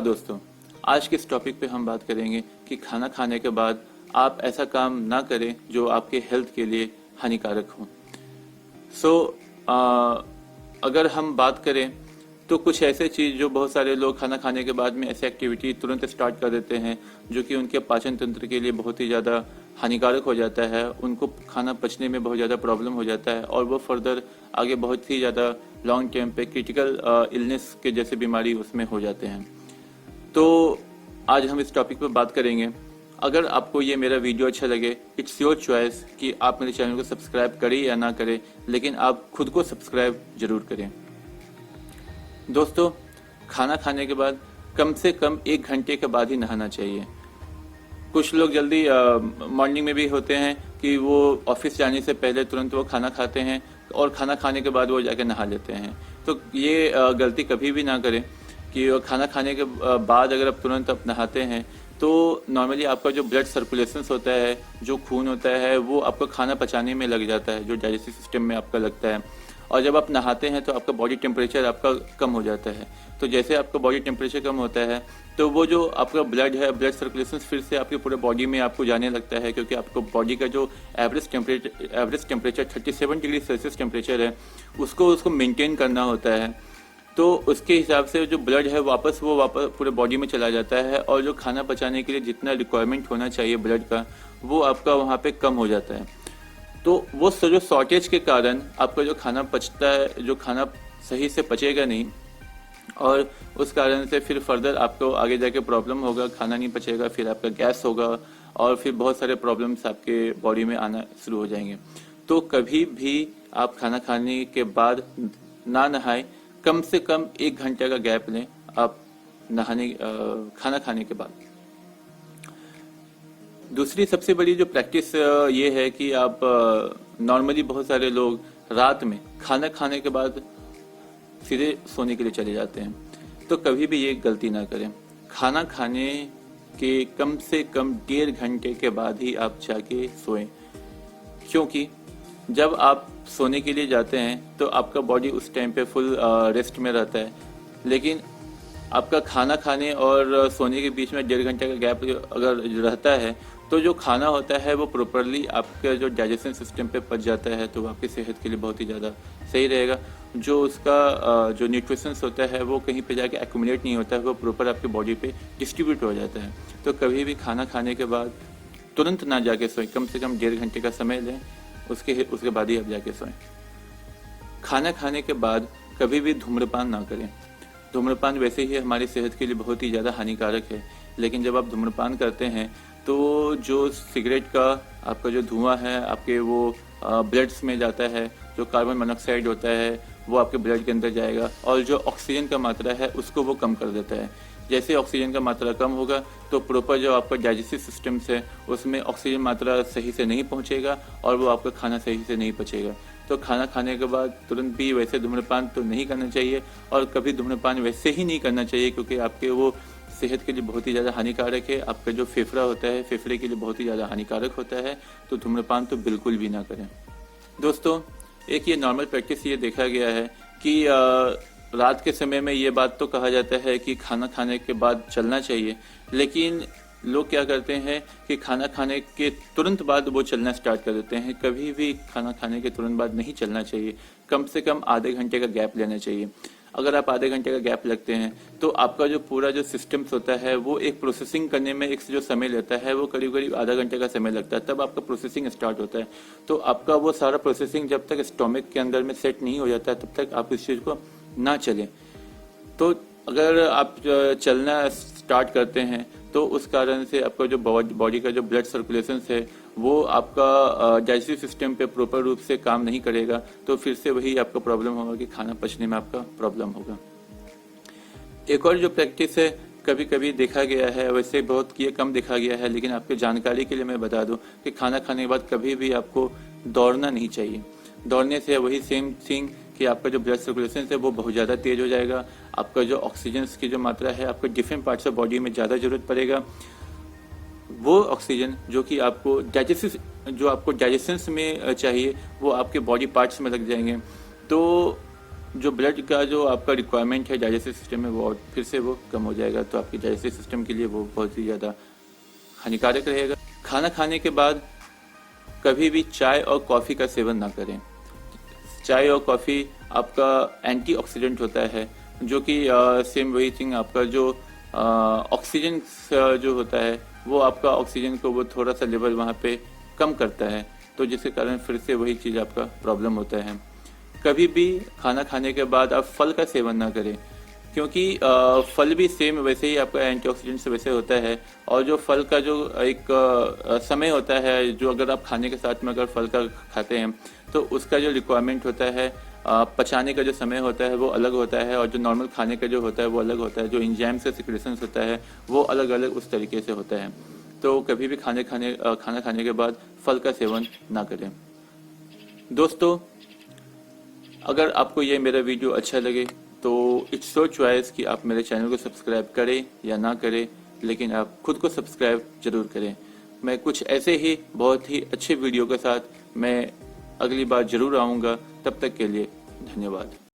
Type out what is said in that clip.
नमस्कार दोस्तों। आज के इस टॉपिक पे हम बात करेंगे कि खाना खाने के बाद आप ऐसा काम ना करें जो आपके हेल्थ के लिए हानिकारक हो। अगर हम बात करें तो कुछ ऐसे चीज़ जो बहुत सारे लोग खाना खाने के बाद में ऐसे एक्टिविटी तुरंत स्टार्ट कर देते हैं जो कि उनके पाचन तंत्र के लिए बहुत ही ज़्यादा हानिकारक हो जाता है। उनको खाना पचने में बहुत ज़्यादा प्रॉब्लम हो जाता है और वो फर्दर आगे बहुत ही ज़्यादा लॉन्ग टर्म पे क्रिटिकल इलनेस के जैसे बीमारी उसमें हो जाते हैं। तो आज हम इस टॉपिक पर बात करेंगे। अगर आपको ये मेरा वीडियो अच्छा लगे, इट्स योर चॉइस कि आप मेरे चैनल को सब्सक्राइब करें या ना करें, लेकिन आप खुद को सब्सक्राइब जरूर करें। दोस्तों, खाना खाने के बाद कम से कम 1 घंटे के बाद ही नहाना चाहिए। कुछ लोग जल्दी मॉर्निंग में भी होते हैं कि वो ऑफिस जाने से पहले तुरंत वो खाना खाते हैं और खाना खाने के बाद वो जाके नहा लेते हैं। तो ये गलती कभी भी ना करें कि खाना खाने के बाद अगर आप तुरंत आप नहाते हैं तो नॉर्मली आपका जो ब्लड सर्कुलेशन होता है, जो खून होता है, वो आपका खाना पचाने में लग जाता है, जो डाइजेस्टिव सिस्टम में आपका लगता है। और जब आप नहाते हैं तो आपका बॉडी टेम्परेचर आपका कम हो जाता है। तो जैसे आपका बॉडी टेम्परेचर कम होता है तो वो जो आपका ब्लड है, ब्लड सर्कुलेशन फिर से आपके पूरे बॉडी में आपको जाने लगता है, क्योंकि आपको बॉडी का जो average temperature 37 degree Celsius temperature है उसको मेंटेन करना होता है। तो उसके हिसाब से जो ब्लड है वापस पूरे बॉडी में चला जाता है और जो खाना पचाने के लिए जितना रिक्वायरमेंट होना चाहिए ब्लड का वो आपका वहाँ पे कम हो जाता है। तो वो जो शॉर्टेज के कारण आपका जो खाना पचता है, जो खाना सही से पचेगा नहीं और उस कारण से फिर फर्दर आपको आगे जाके प्रॉब्लम होगा, खाना नहीं पचेगा, फिर आपका गैस होगा और फिर बहुत सारे प्रॉब्लम्स आपके बॉडी में आना शुरू हो जाएंगे। तो कभी भी आप खाना खाने के बाद ना नहाएं, कम से कम 1 घंटे का गैप लें आप खाना खाने के बाद। दूसरी सबसे बड़ी जो प्रैक्टिस ये है कि आप नॉर्मली बहुत सारे लोग रात में खाना खाने के बाद सीधे सोने के लिए चले जाते हैं। तो कभी भी ये गलती ना करें। खाना खाने के कम से कम 1.5 घंटे के बाद ही आप जाके सोएं, क्योंकि जब आप सोने के लिए जाते हैं तो आपका बॉडी उस टाइम पे फुल रेस्ट में रहता है, लेकिन आपका खाना खाने और सोने के बीच में 1.5 घंटे का गैप अगर रहता है तो जो खाना होता है वो प्रॉपरली आपके जो डाइजेशन सिस्टम पे पच जाता है, तो आपकी सेहत के लिए बहुत ही ज़्यादा सही रहेगा। जो उसका जो न्यूट्रिशंस होता है वो कहीं पे जाके एक्यूमुलेट नहीं होता है, वो प्रॉपर आपके बॉडी पे डिस्ट्रीब्यूट हो जाता है। तो कभी भी खाना खाने के बाद तुरंत ना जाके सोएं, कम से कम 1.5 घंटे का समय लें, उसके बाद ही आप जाके सोएं। खाना खाने के बाद कभी भी धूम्रपान ना करें। धूम्रपान वैसे ही हमारी सेहत के लिए बहुत ही ज़्यादा हानिकारक है, लेकिन जब आप धूम्रपान करते हैं तो जो सिगरेट का आपका जो धुआं है आपके वो ब्लड्स में जाता है, जो कार्बन मोनोऑक्साइड होता है वो आपके ब्लड के अंदर जाएगा और जो ऑक्सीजन का मात्रा है उसको वो कम कर देता है। जैसे ऑक्सीजन का मात्रा कम होगा तो प्रॉपर जो आपका डाइजेस्टिव सिस्टम है उसमें ऑक्सीजन मात्रा सही से नहीं पहुंचेगा और वो आपका खाना सही से नहीं पचेगा। तो खाना खाने के बाद तुरंत भी वैसे धूम्रपान तो नहीं करना चाहिए और कभी धूम्रपान वैसे ही नहीं करना चाहिए, क्योंकि आपके वो सेहत के लिए बहुत ही ज़्यादा हानिकारक है। आपका जो फेफड़ा होता है, फेफड़े के लिए बहुत ही ज़्यादा हानिकारक होता है। तो धूम्रपान तो बिल्कुल भी ना करें। दोस्तों, एक ये नॉर्मल प्रैक्टिस ये देखा गया है कि रात के समय में ये बात तो कहा जाता है कि खाना खाने के बाद चलना चाहिए, लेकिन लोग क्या करते हैं कि खाना खाने के तुरंत बाद वो चलना स्टार्ट कर देते हैं। कभी भी खाना खाने के तुरंत बाद नहीं चलना चाहिए, कम से कम आधे घंटे का गैप लेना चाहिए। अगर आप आधे घंटे का गैप लगते हैं तो आपका जो पूरा जो सिस्टम्स होता है वो एक प्रोसेसिंग करने में एक जो समय लेता है वो करीब करीब आधा घंटे का समय लगता है, तब आपका प्रोसेसिंग स्टार्ट होता है। तो आपका वो सारा प्रोसेसिंग जब तक स्टोमक के अंदर में सेट नहीं हो जाता तब तक आप इस चीज़ को ना चलें। तो अगर आप चलना स्टार्ट करते हैं तो उस कारण से आपका जो बॉडी का जो ब्लड सर्कुलेशन है वो आपका डाइजेस्टिव सिस्टम पे प्रॉपर रूप से काम नहीं करेगा, तो फिर से वही आपका प्रॉब्लम होगा कि खाना पचने में आपका प्रॉब्लम होगा। एक और जो प्रैक्टिस है कभी कभी देखा गया है, वैसे बहुत ये कम देखा गया है, लेकिन आपके जानकारी के लिए मैं बता दूं कि खाना खाने के बाद कभी भी आपको दौड़ना नहीं चाहिए। दौड़ने से वही सेम थिंग कि आपका जो ब्लड सर्कुलेशन है वो बहुत ज़्यादा तेज हो जाएगा, आपका जो ऑक्सीजन की जो मात्रा है आपको डिफरेंट पार्ट्स ऑफ बॉडी में ज़्यादा ज़रूरत पड़ेगा। वो ऑक्सीजन जो कि आपको डाइजेशन में चाहिए वो आपके बॉडी पार्ट्स में लग जाएंगे। तो जो ब्लड का जो आपका रिक्वायरमेंट है डाइजेस्टिव सिस्टम में वो फिर से वो कम हो जाएगा, तो आपके डाइजेस्टिव सिस्टम के लिए वो बहुत ही ज़्यादा हानिकारक रहेगा। खाना खाने के बाद कभी भी चाय और कॉफ़ी का सेवन ना करें। चाय और कॉफ़ी आपका एंटीऑक्सीडेंट होता है, जो कि सेम वही थिंग आपका जो ऑक्सीजन जो होता है वो आपका ऑक्सीजन को वो थोड़ा सा लेवल वहाँ पे कम करता है, तो जिसके कारण फिर से वही चीज़ आपका प्रॉब्लम होता है। कभी भी खाना खाने के बाद आप फल का सेवन ना करें, क्योंकि फल भी सेम वैसे ही आपका एंटीऑक्सीडेंट से वैसे होता है। और जो फल का जो एक समय होता है, जो अगर आप खाने के साथ में अगर फल का खाते हैं तो उसका जो रिक्वायरमेंट होता है, पचाने का जो समय होता है वो अलग होता है, और जो नॉर्मल खाने का जो होता है वो अलग होता है। जो एंजाइम्स का सिक्रेशंस होता है वो अलग अलग उस तरीके से होता है। तो कभी भी खाना खाने के बाद फल का सेवन ना करें। दोस्तों, अगर आपको ये मेरा वीडियो अच्छा लगे तो इट्स योर चॉइस कि आप मेरे चैनल को सब्सक्राइब करें या ना करें, लेकिन आप खुद को सब्सक्राइब जरूर करें। मैं कुछ ऐसे ही बहुत ही अच्छे वीडियो के साथ मैं अगली बार जरूर आऊँगा। तब तक के लिए धन्यवाद।